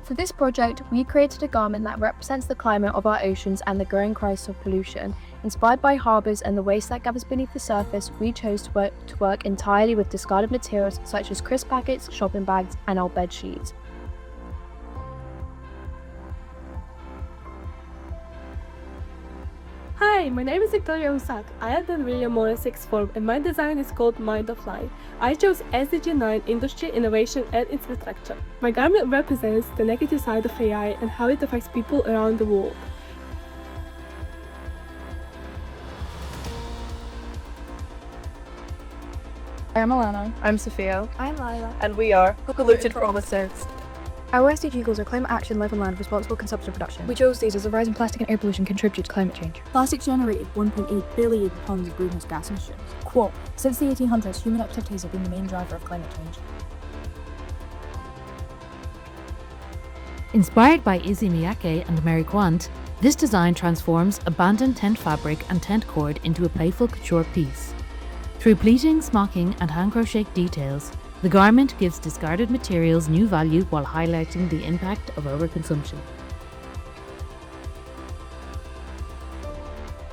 For this project, we created a garment that represents the climate of our oceans and the growing crisis of pollution. Inspired by harbours and the waste that gathers beneath the surface, we chose to work entirely with discarded materials such as crisp packets, shopping bags, and old bed sheets. Hi, my name is Victoria Usak. I attend William Morris Sixth Form and my design is called Mind of Life. I chose SDG 9, Industry, Innovation and Infrastructure. My garment represents the negative side of AI and how it affects people around the world. I'm Alana. I'm Sophia. I'm Lila. And we are Polluted for Almost Sixth. Our SDG goals are climate action, life on land, responsible consumption and production. We chose these as the rise in plastic and air pollution contribute to climate change. Plastic generated 1.8 billion tons of greenhouse gas emissions. Quote, since the 1800s, human activities have been the main driver of climate change. Inspired by Izzy Miyake and Mary Quant, this design transforms abandoned tent fabric and tent cord into a playful couture piece. Through pleating, smocking, and hand-crocheted details, the garment gives discarded materials new value while highlighting the impact of overconsumption.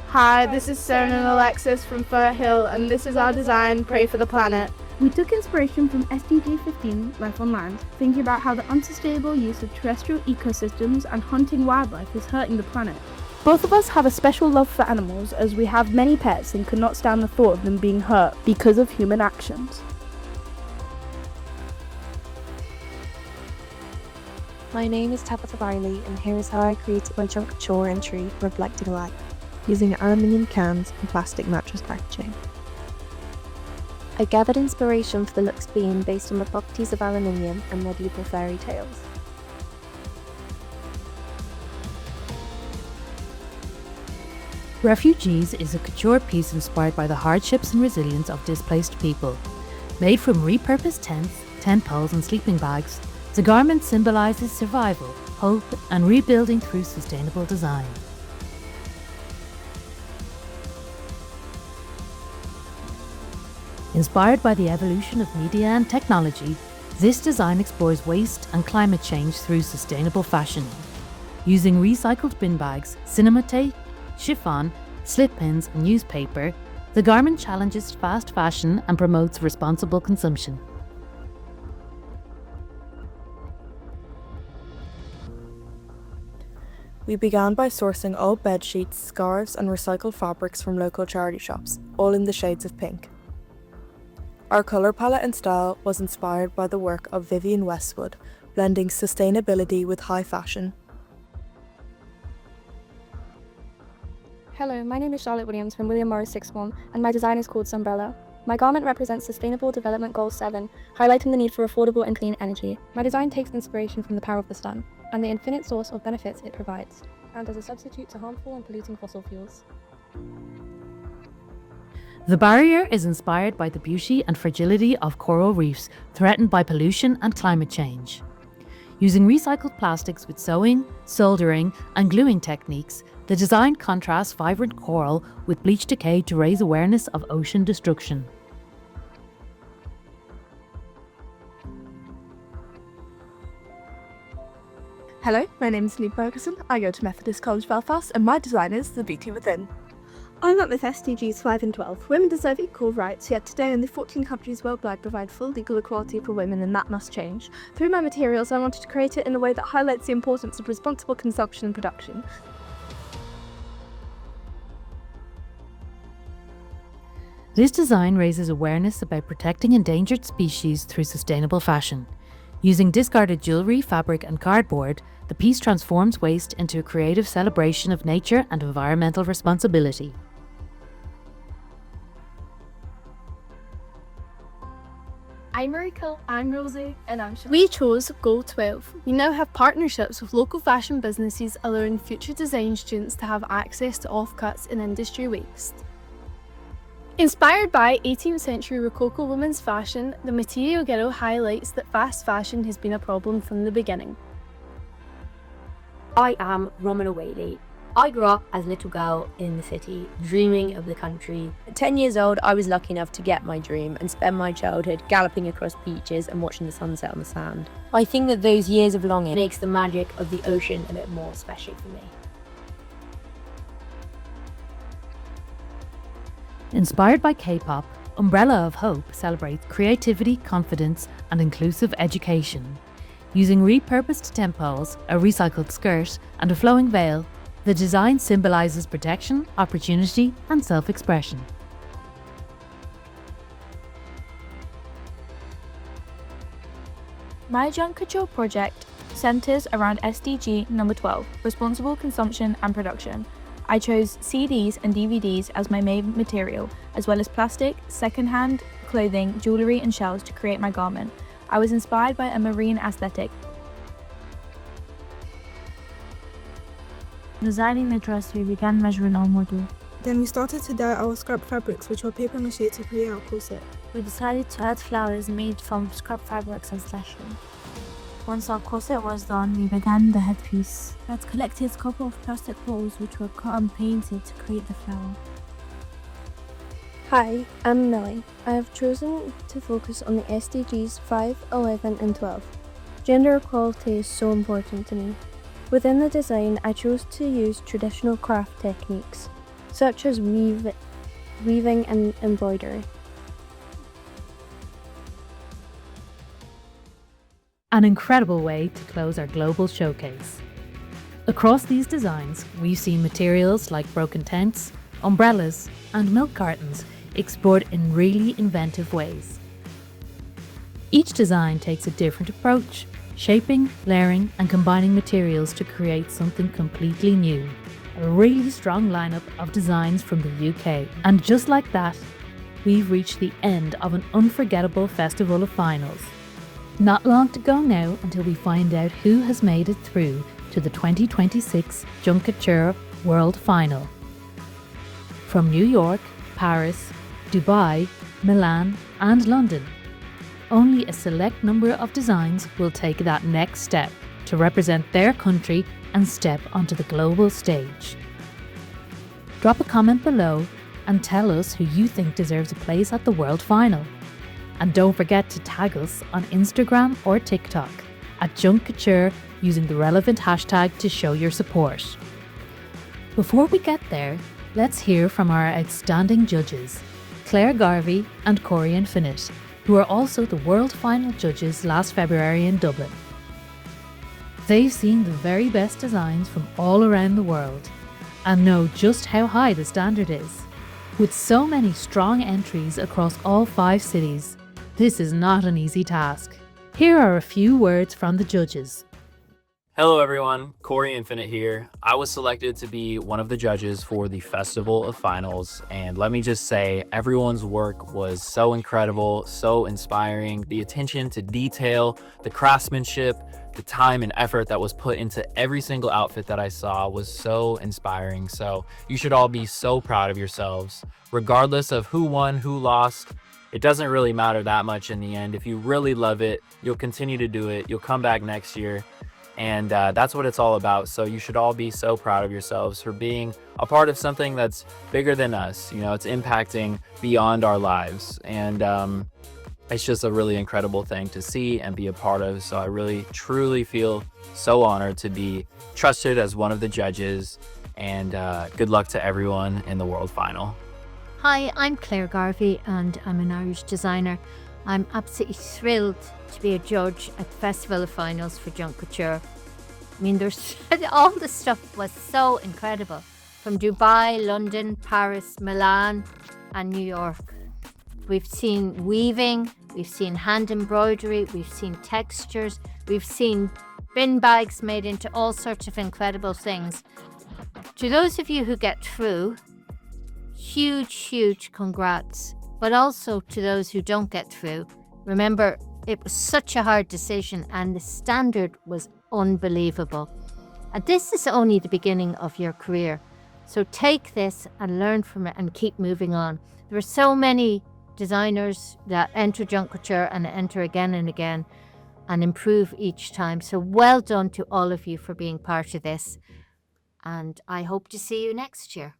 Hi, this is Sarah and Alexis from Fir Hill, and this is our design, Pray for the Planet. We took inspiration from SDG 15, Life on Land, thinking about how the unsustainable use of terrestrial ecosystems and hunting wildlife is hurting the planet. Both of us have a special love for animals, as we have many pets and could not stand the thought of them being hurt because of human actions. My name is Tabitha Riley, and here is how I created my Junk Kouture entry, Reflecting Light, using aluminium cans and plastic mattress packaging. I gathered inspiration for the looks being based on the properties of aluminium and medieval fairy tales. Refugees is a couture piece inspired by the hardships and resilience of displaced people. Made from repurposed tents, tent poles and sleeping bags, the garment symbolises survival, hope and rebuilding through sustainable design. Inspired by the evolution of media and technology, this design explores waste and climate change through sustainable fashion. Using recycled bin bags, cinema tape, chiffon, slip pins and newspaper, the garment challenges fast fashion and promotes responsible consumption. We began by sourcing old bed sheets, scarves and recycled fabrics from local charity shops, all in the shades of pink. Our colour palette and style was inspired by the work of Vivienne Westwood, blending sustainability with high fashion. Hello, my name is Charlotte Williams from William Morris Sixth Form, and my design is called Sunbrella. My garment represents Sustainable Development Goal 7, highlighting the need for affordable and clean energy. My design takes inspiration from the power of the sun, and the infinite source of benefits it provides, and as a substitute to harmful and polluting fossil fuels. The barrier is inspired by the beauty and fragility of coral reefs threatened by pollution and climate change. Using recycled plastics with sewing, soldering, and gluing techniques, the design contrasts vibrant coral with bleach decay to raise awareness of ocean destruction. Hello, my name is Lee Ferguson. I go to Methodist College Belfast, and my design is The Beauty Within. I work with SDGs 5 and 12. Women deserve equal rights, yet today only 14 countries worldwide provide full legal equality for women, and that must change. Through my materials, I wanted to create it in a way that highlights the importance of responsible consumption and production. This design raises awareness about protecting endangered species through sustainable fashion. Using discarded jewellery, fabric and cardboard, the piece transforms waste into a creative celebration of nature and environmental responsibility. I'm Marika, I'm Rosie, and I'm Siobhan. We chose Goal 12. We now have partnerships with local fashion businesses, allowing future design students to have access to offcuts in industry waste. Inspired by 18th century Rococo women's fashion, the Material Girl highlights that fast fashion has been a problem from the beginning. I am Romana Whaley. I grew up as a little girl in the city, dreaming of the country. At 10 years old, I was lucky enough to get my dream and spend my childhood galloping across beaches and watching the sunset on the sand. I think that those years of longing Makes the magic of the ocean a bit more special for me. Inspired by K-pop, Umbrella of Hope celebrates creativity, confidence and inclusive education. Using repurposed temples, a recycled skirt and a flowing veil, the design symbolises protection, opportunity and self-expression. My Junk Kouture project centres around SDG number 12, responsible consumption and production. I chose CDs and DVDs as my main material, as well as plastic, second-hand clothing, jewellery and shells to create my garment. I was inspired by a marine aesthetic. Designing the dress, we began measuring our model. Then we started to dye our scrap fabrics, which were paper mache, to create our corset. We decided to add flowers made from scrap fabrics and slashing. Once our corset was done, we began the headpiece. We had collected a couple of plastic balls which were cut and painted to create the flower. Hi, I'm Millie. I have chosen to focus on the SDGs 5, 11 and 12. Gender equality is so important to me. Within the design, I chose to use traditional craft techniques, such as weaving and embroidery. An incredible way to close our global showcase. Across these designs, we've seen materials like broken tents, umbrellas, and milk cartons explored in really inventive ways. Each design takes a different approach, shaping, layering, and combining materials to create something completely new. A really strong lineup of designs from the UK. And just like that, we've reached the end of an unforgettable festival of finals. Not long to go now until we find out who has made it through to the 2026 Junk Kouture World Final. From New York, Paris, Dubai, Milan, and London, only a select number of designs will take that next step to represent their country and step onto the global stage. Drop a comment below and tell us who you think deserves a place at the World Final. And don't forget to tag us on Instagram or TikTok at Junk Kouture using the relevant hashtag to show your support. Before we get there, let's hear from our outstanding judges, Claire Garvey and Cory Infinite, who are also the World Final judges last February in Dublin. They've seen the very best designs from all around the world and know just how high the standard is. With so many strong entries across all 5 cities, this is not an easy task. Here are a few words from the judges. Hello everyone, Cory Infinite here. I was selected to be one of the judges for the Festival of Finals, and let me just say, everyone's work was so incredible, so inspiring. The attention to detail, the craftsmanship, the time and effort that was put into every single outfit that I saw was so inspiring. So you should all be so proud of yourselves. Regardless of who won, who lost, it doesn't really matter that much in the end. If you really love it, you'll continue to do it. You'll come back next year. And that's what it's all about. So you should all be so proud of yourselves for being a part of something that's bigger than us. You know, it's impacting beyond our lives. And it's just a really incredible thing to see and be a part of. So I really, truly feel so honored to be trusted as one of the judges. And good luck to everyone in the World Final. Hi, I'm Claire Garvey and I'm an Irish designer. I'm absolutely thrilled to be a judge at the Festival of Finals for Junk Kouture. I mean, all the stuff was so incredible. From Dubai, London, Paris, Milan and New York. We've seen weaving, we've seen hand embroidery, we've seen textures, we've seen bin bags made into all sorts of incredible things. To those of you who get through, huge congrats. But also to those who don't get through, remember, it was such a hard decision and the standard was unbelievable. And this is only the beginning of your career. So take this and learn from it and keep moving on. There are so many designers that enter Junk Kouture and enter again and again and improve each time. So well done to all of you for being part of this. And I hope to see you next year.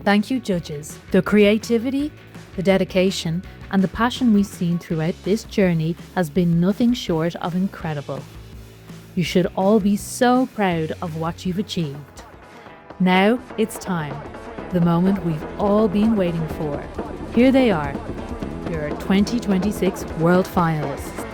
Thank you, judges. The creativity, the dedication, and the passion we've seen throughout this journey has been nothing short of incredible. You should all be so proud of what you've achieved. Now it's time, the moment we've all been waiting for. Here they are, your 2026 World Finalists.